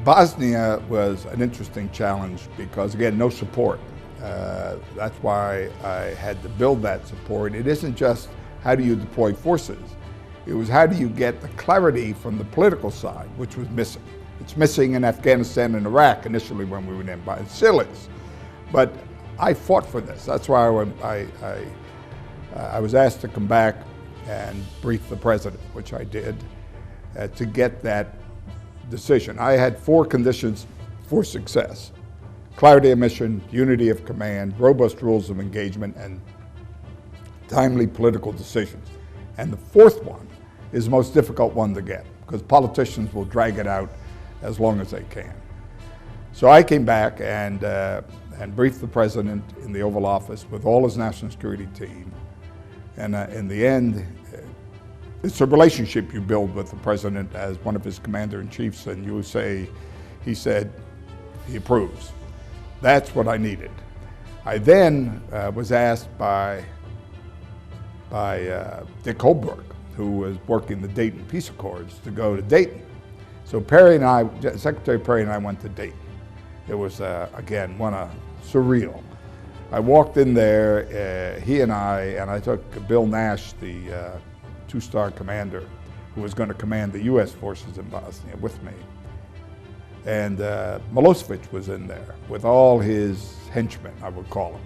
Bosnia was an interesting challenge because, again, no support. That's why I had to build that support. It isn't just how do you deploy forces, it was how do you get the clarity from the political side, which was missing. It's missing in Afghanistan and Iraq initially when we were in, it still is. But I fought for this. That's why I was asked to come back and brief the president, which I did, to get that decision. I had 4 conditions for success: clarity of mission, unity of command, robust rules of engagement, and timely political decisions. And the 4th one is the most difficult one to get because politicians will drag it out as long as they can. So I came back and briefed the president in the Oval Office with all his national security team. And in the end, it's a relationship you build with the president as one of his commander-in-chiefs, and you say, he said, he approves. That's what I needed. I then was asked by Dick Holbrooke, who was working the Dayton Peace Accords, to go to Dayton. So Secretary Perry and I went to Dayton. It was, again, surreal. I walked in there, he and I took Bill Nash, the 2-star commander, who was going to command the U.S. forces in Bosnia with me. And Milosevic was in there with all his henchmen, I would call them.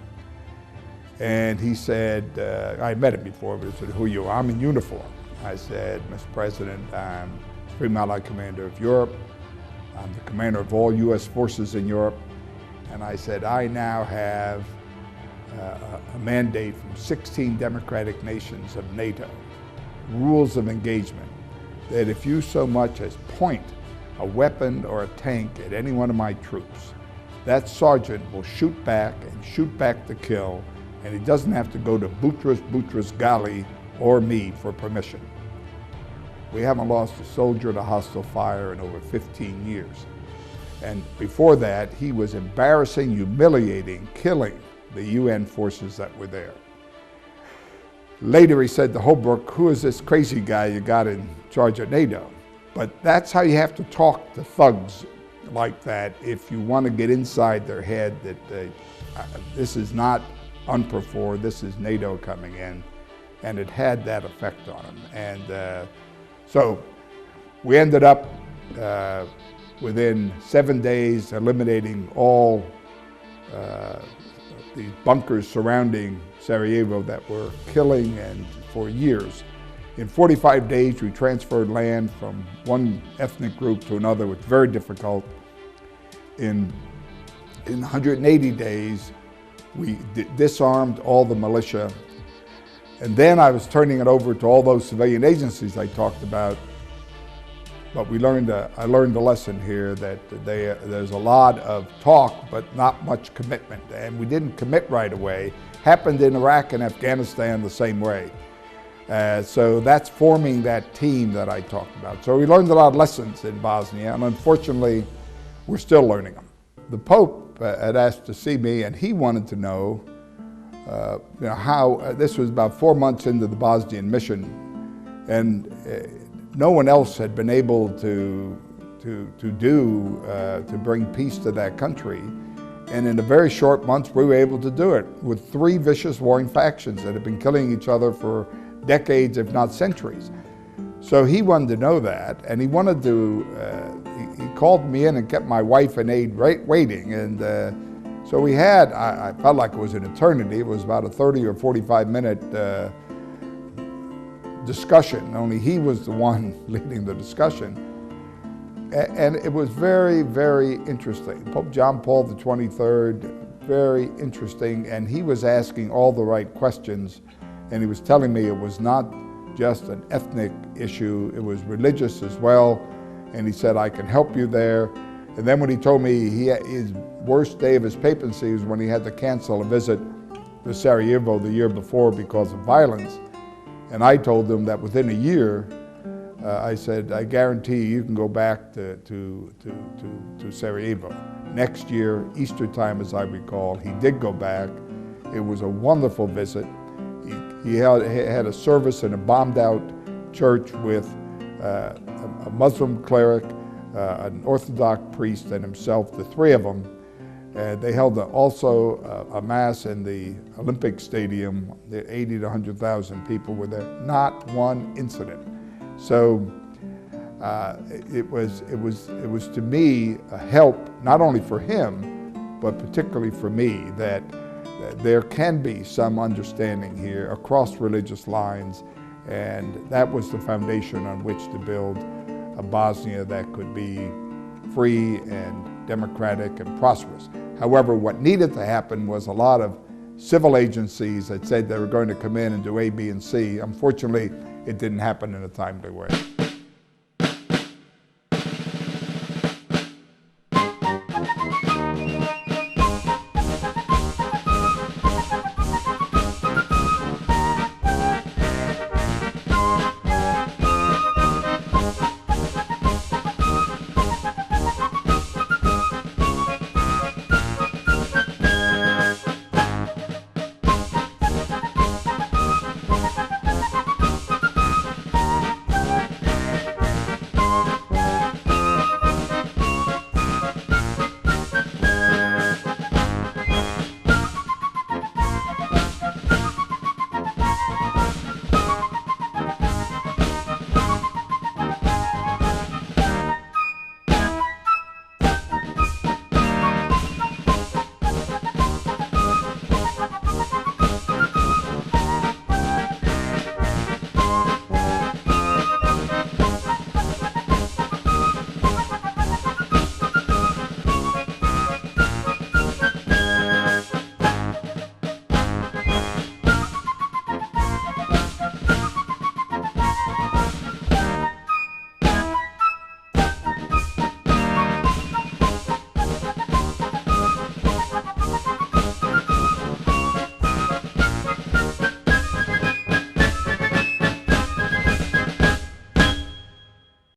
And he said, I met him before, but he said, "Who are you?" "I'm in uniform." I said, "Mr. President, I'm Supreme Allied Commander of Europe. I'm the commander of all U.S. forces in Europe." And I said, "I now have a mandate from 16 democratic nations of NATO, rules of engagement, that if you so much as point a weapon or a tank at any one of my troops, that sergeant will shoot back and shoot back to kill, and he doesn't have to go to Boutros Ghali or me for permission." We haven't lost a soldier to hostile fire in over 15 years. And before that, he was embarrassing, humiliating, killing the UN forces that were there. Later he said to Holbrooke, "Who is this crazy guy you got in charge of NATO?" But that's how you have to talk to thugs like that if you want to get inside their head that this is not UNPROFOR, this is NATO coming in. And it had that effect on him. And so we ended up within 7 days eliminating all the bunkers surrounding Sarajevo that were killing, and for years. In 45 days, we transferred land from one ethnic group to another, which was very difficult. In 180 days, we disarmed all the militia. And then I was turning it over to all those civilian agencies I talked about. But I learned a lesson here that there's a lot of talk, but not much commitment. And we didn't commit right away. Happened in Iraq and Afghanistan the same way. So that's forming that team that I talked about. So we learned a lot of lessons in Bosnia, and unfortunately, we're still learning them. The Pope had asked to see me, and he wanted to know, how, this was about 4 months into the Bosnian mission, and no one else had been able to bring peace to that country. And in a very short months, we were able to do it with 3 vicious warring factions that had been killing each other for decades, if not centuries. So he wanted to know that, and he wanted to, he called me in and kept my wife and aide waiting. And so we had, I felt like it was an eternity. It was about a 30 or 45 minute discussion, only he was the one leading the discussion. And it was very, very interesting. Pope John Paul the 23rd, very interesting, and he was asking all the right questions, and he was telling me it was not just an ethnic issue, it was religious as well, and he said, "I can help you there." And then when he told me his worst day of his papacy was when he had to cancel a visit to Sarajevo the year before because of violence, and I told him that within a year, I said, "I guarantee you can go back to Sarajevo." Next year, Easter time as I recall, he did go back. It was a wonderful visit. He had a service in a bombed out church with a Muslim cleric, an Orthodox priest and himself, the three of them. They held also a mass in the Olympic Stadium. The 80 to 100,000 people were there. Not one incident. So it was to me a help, not only for him, but particularly for me, that there can be some understanding here across religious lines, and that was the foundation on which to build a Bosnia that could be free and democratic and prosperous. However, what needed to happen was a lot of civil agencies that said they were going to come in and do A, B, and C. Unfortunately, it didn't happen in a timely way.